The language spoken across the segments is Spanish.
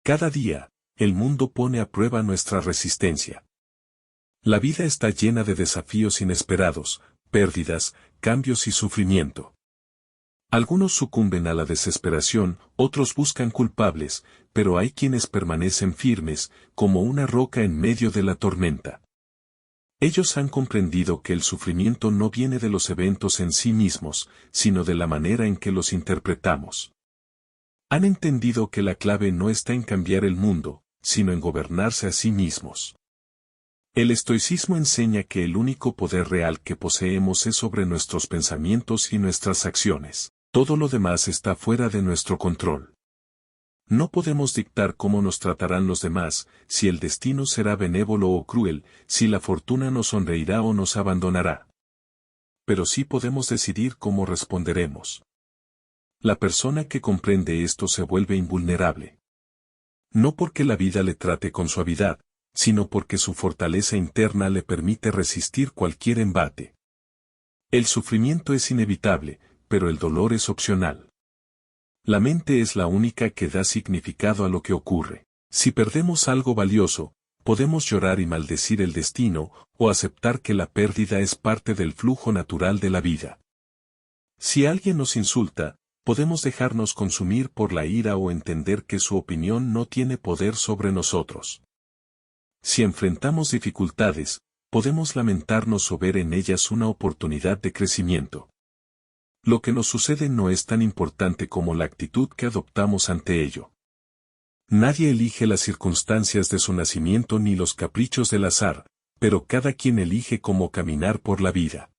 Cada día, el mundo pone a prueba nuestra resistencia. La vida está llena de desafíos inesperados, pérdidas, cambios y sufrimiento. Algunos sucumben a la desesperación, otros buscan culpables, pero hay quienes permanecen firmes, como una roca en medio de la tormenta. Ellos han comprendido que el sufrimiento no viene de los eventos en sí mismos, sino de la manera en que los interpretamos. Han entendido que la clave no está en cambiar el mundo, sino en gobernarse a sí mismos. El estoicismo enseña que el único poder real que poseemos es sobre nuestros pensamientos y nuestras acciones. Todo lo demás está fuera de nuestro control. No podemos dictar cómo nos tratarán los demás, si el destino será benévolo o cruel, si la fortuna nos sonreirá o nos abandonará. Pero sí podemos decidir cómo responderemos. La persona que comprende esto se vuelve invulnerable. No porque la vida le trate con suavidad, sino porque su fortaleza interna le permite resistir cualquier embate. El sufrimiento es inevitable, pero el dolor es opcional. La mente es la única que da significado a lo que ocurre. Si perdemos algo valioso, podemos llorar y maldecir el destino, o aceptar que la pérdida es parte del flujo natural de la vida. Si alguien nos insulta, podemos dejarnos consumir por la ira o entender que su opinión no tiene poder sobre nosotros. Si enfrentamos dificultades, podemos lamentarnos o ver en ellas una oportunidad de crecimiento. Lo que nos sucede no es tan importante como la actitud que adoptamos ante ello. Nadie elige las circunstancias de su nacimiento ni los caprichos del azar, pero cada quien elige cómo caminar por la vida.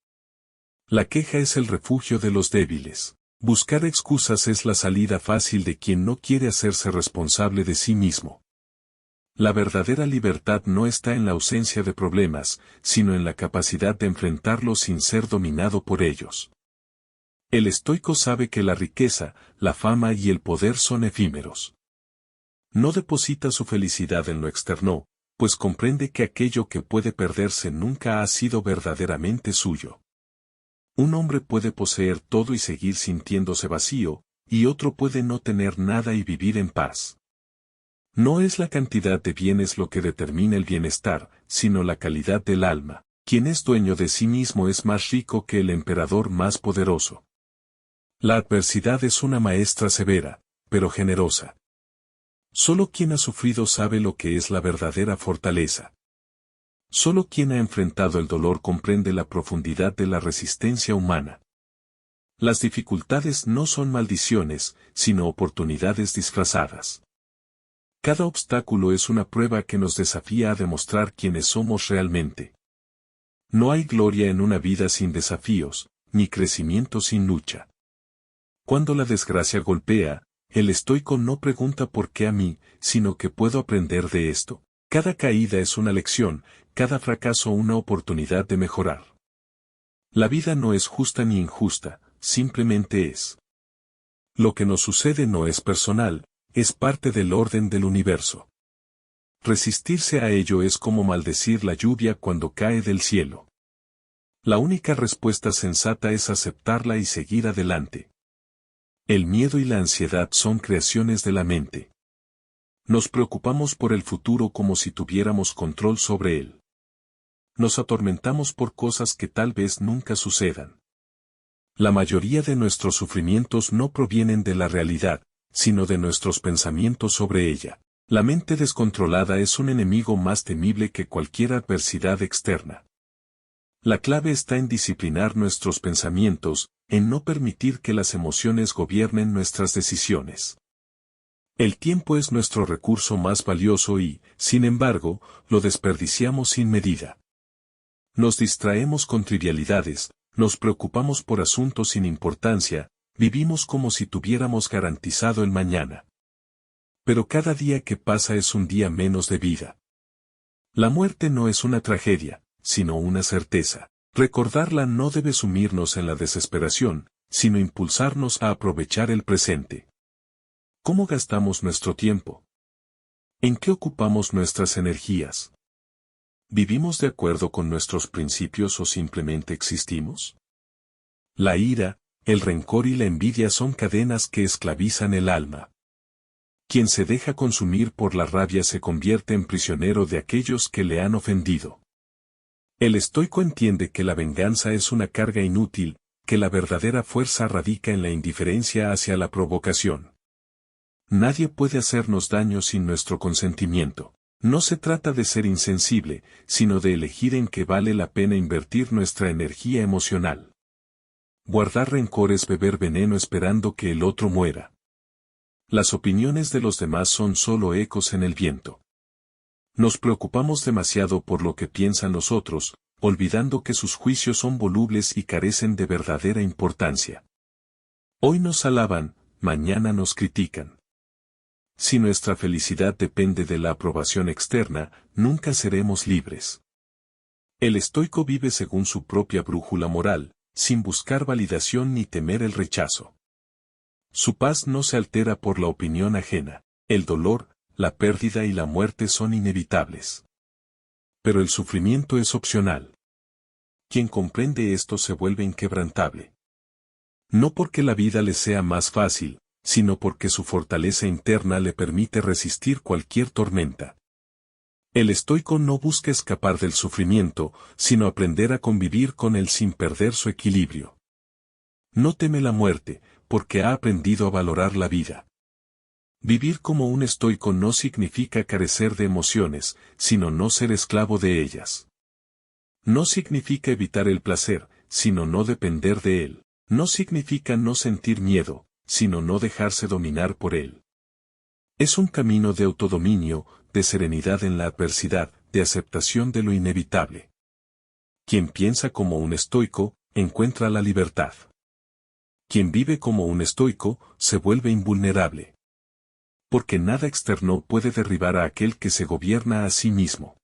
La queja es el refugio de los débiles. Buscar excusas es la salida fácil de quien no quiere hacerse responsable de sí mismo. La verdadera libertad no está en la ausencia de problemas, sino en la capacidad de enfrentarlos sin ser dominado por ellos. El estoico sabe que la riqueza, la fama y el poder son efímeros. No deposita su felicidad en lo externo, pues comprende que aquello que puede perderse nunca ha sido verdaderamente suyo. Un hombre puede poseer todo y seguir sintiéndose vacío, y otro puede no tener nada y vivir en paz. No es la cantidad de bienes lo que determina el bienestar, sino la calidad del alma. Quien es dueño de sí mismo es más rico que el emperador más poderoso. La adversidad es una maestra severa, pero generosa. Solo quien ha sufrido sabe lo que es la verdadera fortaleza. Solo quien ha enfrentado el dolor comprende la profundidad de la resistencia humana. Las dificultades no son maldiciones, sino oportunidades disfrazadas. Cada obstáculo es una prueba que nos desafía a demostrar quiénes somos realmente. No hay gloria en una vida sin desafíos, ni crecimiento sin lucha. Cuando la desgracia golpea, el estoico no pregunta por qué a mí, sino que puedo aprender de esto. Cada caída es una lección, cada fracaso una oportunidad de mejorar. La vida no es justa ni injusta, simplemente es. Lo que nos sucede no es personal, es parte del orden del universo. Resistirse a ello es como maldecir la lluvia cuando cae del cielo. La única respuesta sensata es aceptarla y seguir adelante. El miedo y la ansiedad son creaciones de la mente. Nos preocupamos por el futuro como si tuviéramos control sobre él. Nos atormentamos por cosas que tal vez nunca sucedan. La mayoría de nuestros sufrimientos no provienen de la realidad, sino de nuestros pensamientos sobre ella. La mente descontrolada es un enemigo más temible que cualquier adversidad externa. La clave está en disciplinar nuestros pensamientos, en no permitir que las emociones gobiernen nuestras decisiones. El tiempo es nuestro recurso más valioso y, sin embargo, lo desperdiciamos sin medida. Nos distraemos con trivialidades, nos preocupamos por asuntos sin importancia, vivimos como si tuviéramos garantizado el mañana. Pero cada día que pasa es un día menos de vida. La muerte no es una tragedia, sino una certeza. Recordarla no debe sumirnos en la desesperación, sino impulsarnos a aprovechar el presente. ¿Cómo gastamos nuestro tiempo? ¿En qué ocupamos nuestras energías? ¿Vivimos de acuerdo con nuestros principios o simplemente existimos? La ira, el rencor y la envidia son cadenas que esclavizan el alma. Quien se deja consumir por la rabia se convierte en prisionero de aquellos que le han ofendido. El estoico entiende que la venganza es una carga inútil, que la verdadera fuerza radica en la indiferencia hacia la provocación. Nadie puede hacernos daño sin nuestro consentimiento. No se trata de ser insensible, sino de elegir en qué vale la pena invertir nuestra energía emocional. Guardar rencor es beber veneno esperando que el otro muera. Las opiniones de los demás son solo ecos en el viento. Nos preocupamos demasiado por lo que piensan los otros, olvidando que sus juicios son volubles y carecen de verdadera importancia. Hoy nos alaban, mañana nos critican. Si nuestra felicidad depende de la aprobación externa, nunca seremos libres. El estoico vive según su propia brújula moral, sin buscar validación ni temer el rechazo. Su paz no se altera por la opinión ajena. El dolor, la pérdida y la muerte son inevitables. Pero el sufrimiento es opcional. Quien comprende esto se vuelve inquebrantable. No porque la vida le sea más fácil, sino porque su fortaleza interna le permite resistir cualquier tormenta. El estoico no busca escapar del sufrimiento, sino aprender a convivir con él sin perder su equilibrio. No teme la muerte, porque ha aprendido a valorar la vida. Vivir como un estoico no significa carecer de emociones, sino no ser esclavo de ellas. No significa evitar el placer, sino no depender de él. No significa no sentir miedo, sino no dejarse dominar por él. Es un camino de autodominio, de serenidad en la adversidad, de aceptación de lo inevitable. Quien piensa como un estoico, encuentra la libertad. Quien vive como un estoico, se vuelve invulnerable. Porque nada externo puede derribar a aquel que se gobierna a sí mismo.